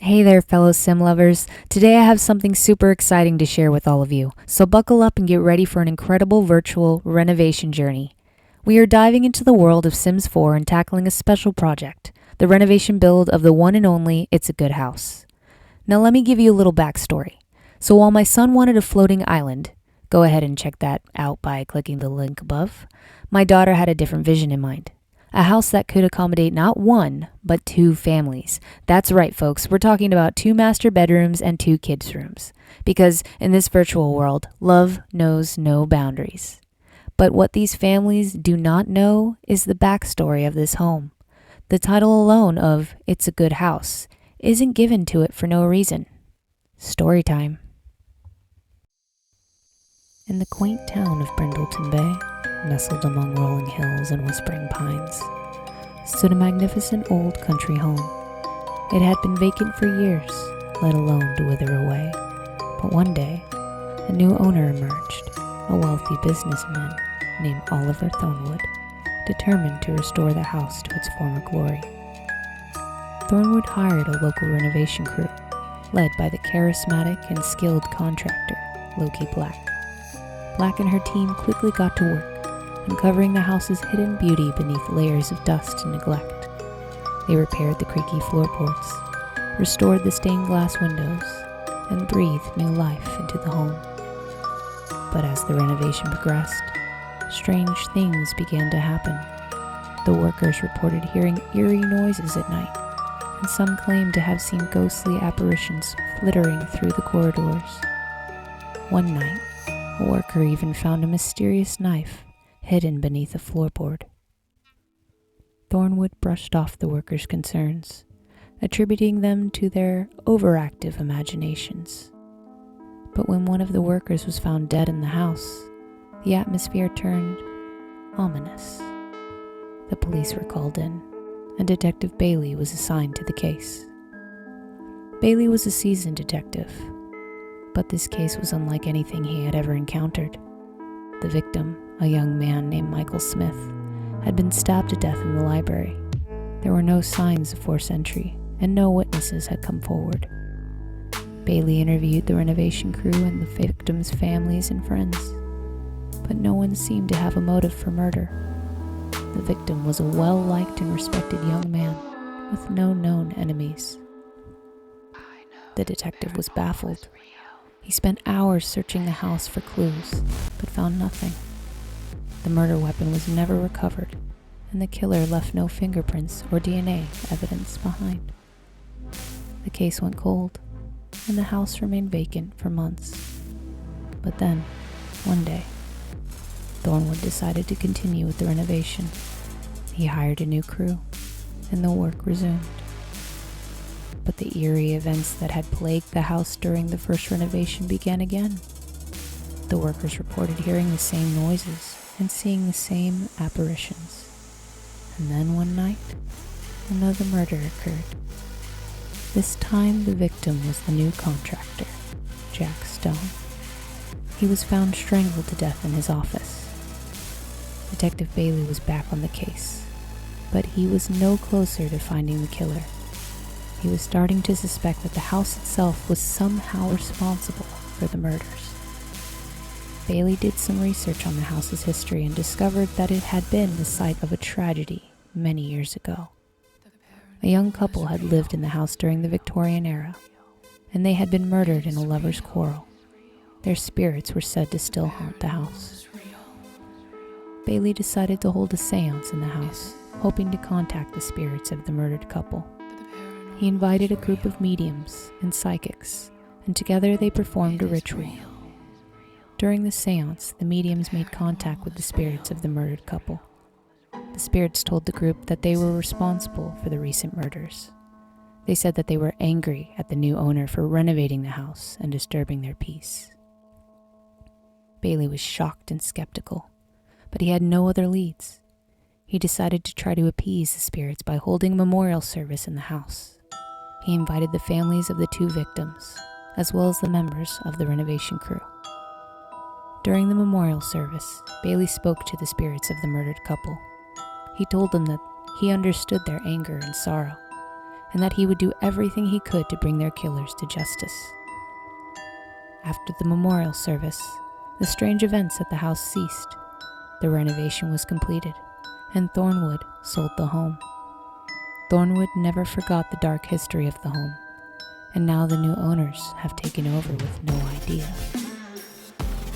Hey there, fellow sim lovers. Today I have something super exciting to share with all of you, so buckle up and get ready for an incredible virtual renovation journey. We are diving into the world of Sims 4 and tackling a special project, the renovation build of the one and only It's a Good House. Now let me give you a little backstory. So while my son wanted a floating island, go ahead and check that out by clicking the link above, my daughter had a different vision in mind. A house that could accommodate not one, but two families. That's right, folks. We're talking about 2 master bedrooms and 2 kids' rooms. Because in this virtual world, love knows no boundaries. But what these families do not know is the backstory of this home. The title alone of It's a Good House isn't given to it for no reason. Story time. In the quaint town of Brindleton Bay, nestled among rolling hills and whispering pines, stood a magnificent old country home. It had been vacant for years, let alone to wither away. But one day, a new owner emerged, a wealthy businessman named Oliver Thornwood, determined to restore the house to its former glory. Thornwood hired a local renovation crew, led by the charismatic and skilled contractor, Loki Black. Black and her team quickly got to work, uncovering the house's hidden beauty beneath layers of dust and neglect. They repaired the creaky floorboards, restored the stained glass windows, and breathed new life into the home. But as the renovation progressed, strange things began to happen. The workers reported hearing eerie noises at night, and some claimed to have seen ghostly apparitions flittering through the corridors. One night, a worker even found a mysterious knife hidden beneath a floorboard. Thornwood brushed off the workers' concerns, attributing them to their overactive imaginations. But when one of the workers was found dead in the house, the atmosphere turned ominous. The police were called in, and Detective Bailey was assigned to the case. Bailey was a seasoned detective, but this case was unlike anything he had ever encountered. The victim, a young man named Michael Smith, had been stabbed to death in the library. There were no signs of forced entry, and no witnesses had come forward. Bailey interviewed the renovation crew and the victims' families and friends, but no one seemed to have a motive for murder. The victim was a well-liked and respected young man with no known enemies. The detective was baffled. He spent hours searching the house for clues, but found nothing. The murder weapon was never recovered, and the killer left no fingerprints or DNA evidence behind. The case went cold, and the house remained vacant for months. But then, one day, Thornwood decided to continue with the renovation. He hired a new crew, and the work resumed. But the eerie events that had plagued the house during the first renovation began again. The workers reported hearing the same noises and seeing the same apparitions. And then one night, another murder occurred. This time the victim was the new contractor, Jack Stone. He was found strangled to death in his office. Detective Bailey was back on the case, but he was no closer to finding the killer. He was starting to suspect that the house itself was somehow responsible for the murders. Bailey did some research on the house's history and discovered that it had been the site of a tragedy many years ago. A young couple had lived in the house during the Victorian era, and they had been murdered in a lover's quarrel. Their spirits were said to still haunt the house. Bailey decided to hold a seance in the house, hoping to contact the spirits of the murdered couple. He invited a group of mediums and psychics, and together they performed a ritual. During the seance, the mediums made contact with the spirits of the murdered couple. The spirits told the group that they were responsible for the recent murders. They said that they were angry at the new owner for renovating the house and disturbing their peace. Bailey was shocked and skeptical, but he had no other leads. He decided to try to appease the spirits by holding a memorial service in the house. He invited the families of the 2 victims, as well as the members of the renovation crew. During the memorial service, Bailey spoke to the spirits of the murdered couple. He told them that he understood their anger and sorrow, and that he would do everything he could to bring their killers to justice. After the memorial service, the strange events at the house ceased. The renovation was completed, and Thornwood sold the home. Thornwood never forgot the dark history of the home, and now the new owners have taken over with no idea.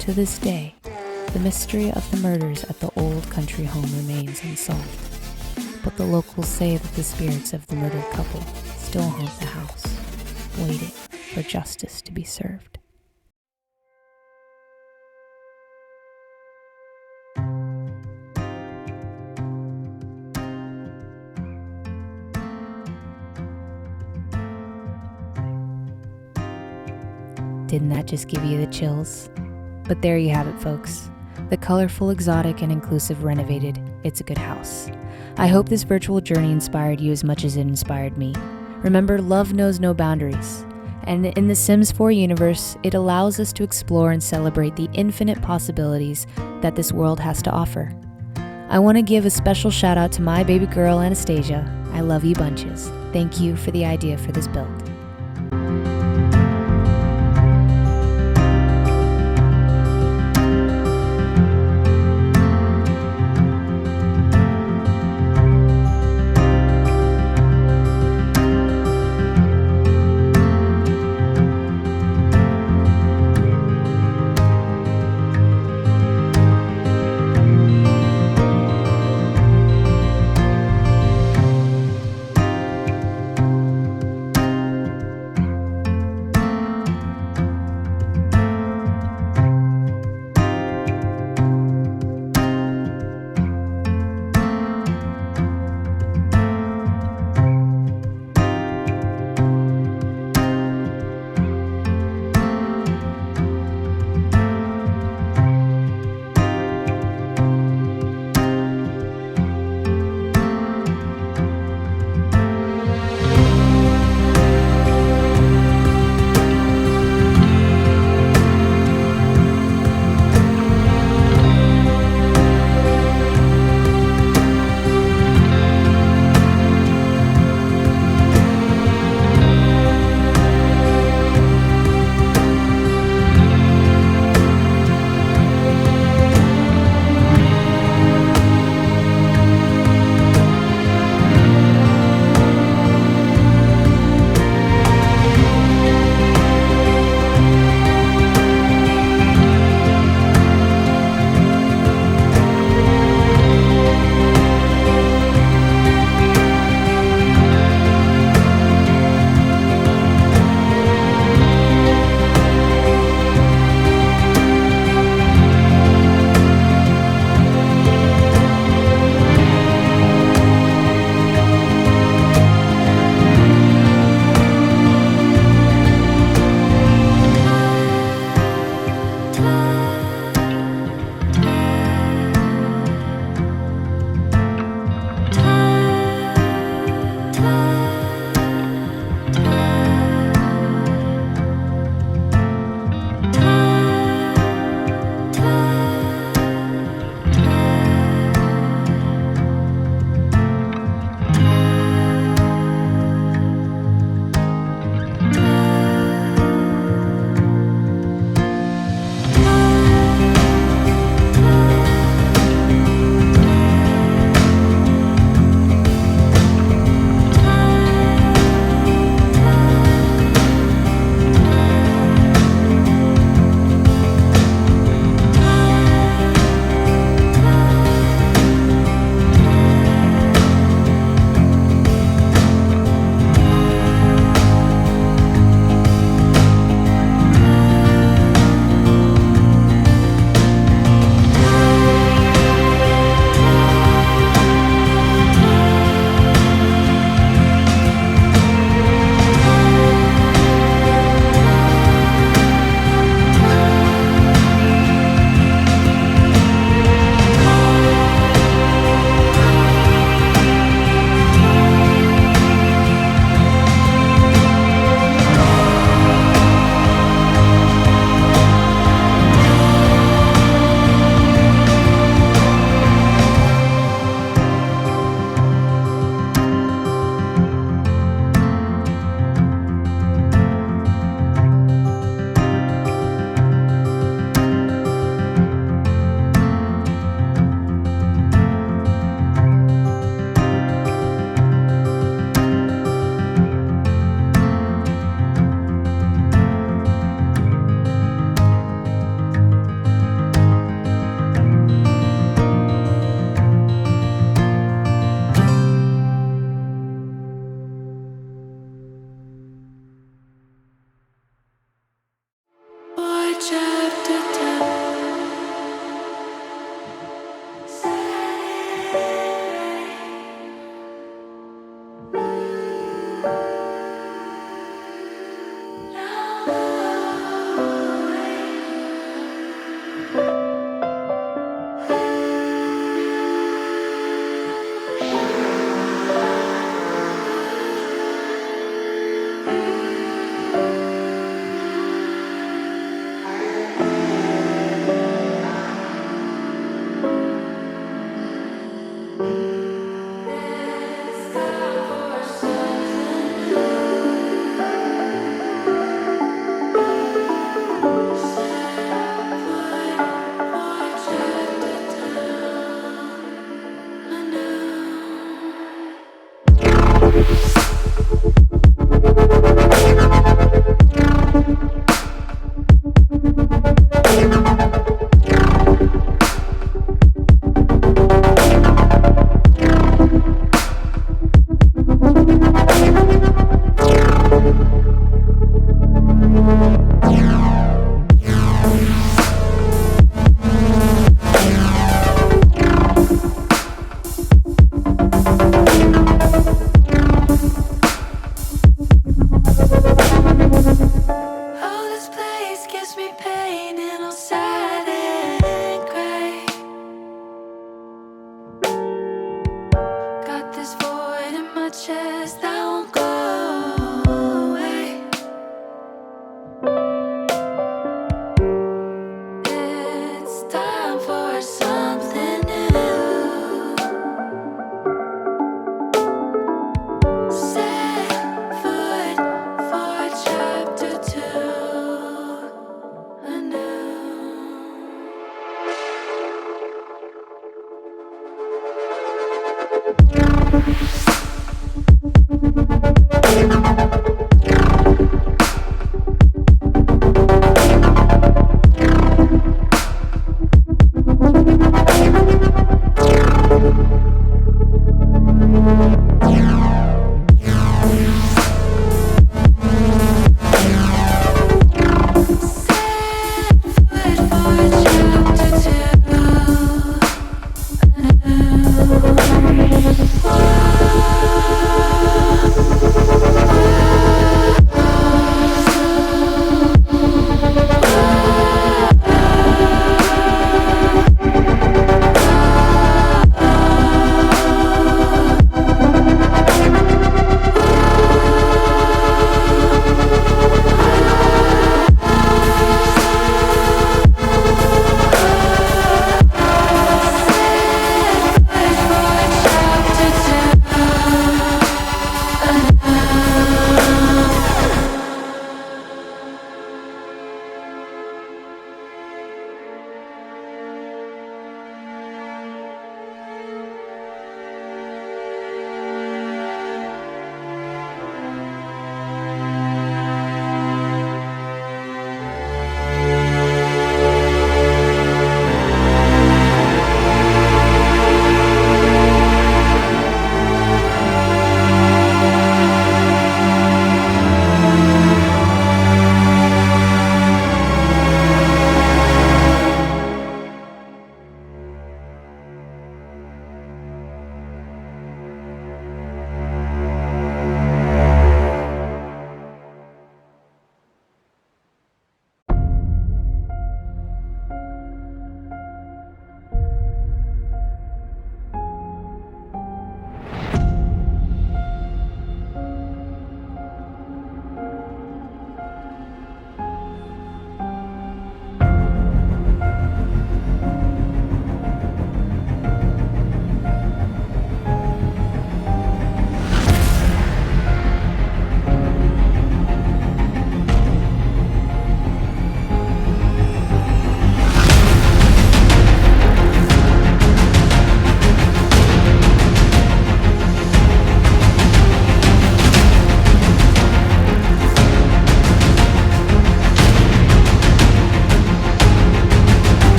To this day, the mystery of the murders at the old country home remains unsolved, but the locals say that the spirits of the murdered couple still haunt the house, waiting for justice to be served. Didn't that just give you the chills? But there you have it, folks. The colorful, exotic, and inclusive renovated It's a Good House. I hope this virtual journey inspired you as much as it inspired me. Remember, love knows no boundaries. And in the Sims 4 universe, it allows us to explore and celebrate the infinite possibilities that this world has to offer. I want to give a special shout out to my baby girl, Anastasia. I love you bunches. Thank you for the idea for this build.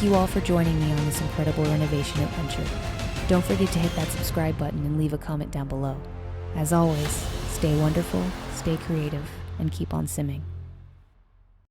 you all for joining me on this incredible renovation adventure. Don't forget to hit that subscribe button and leave a comment down below. As always, stay wonderful, stay creative, and keep on simming.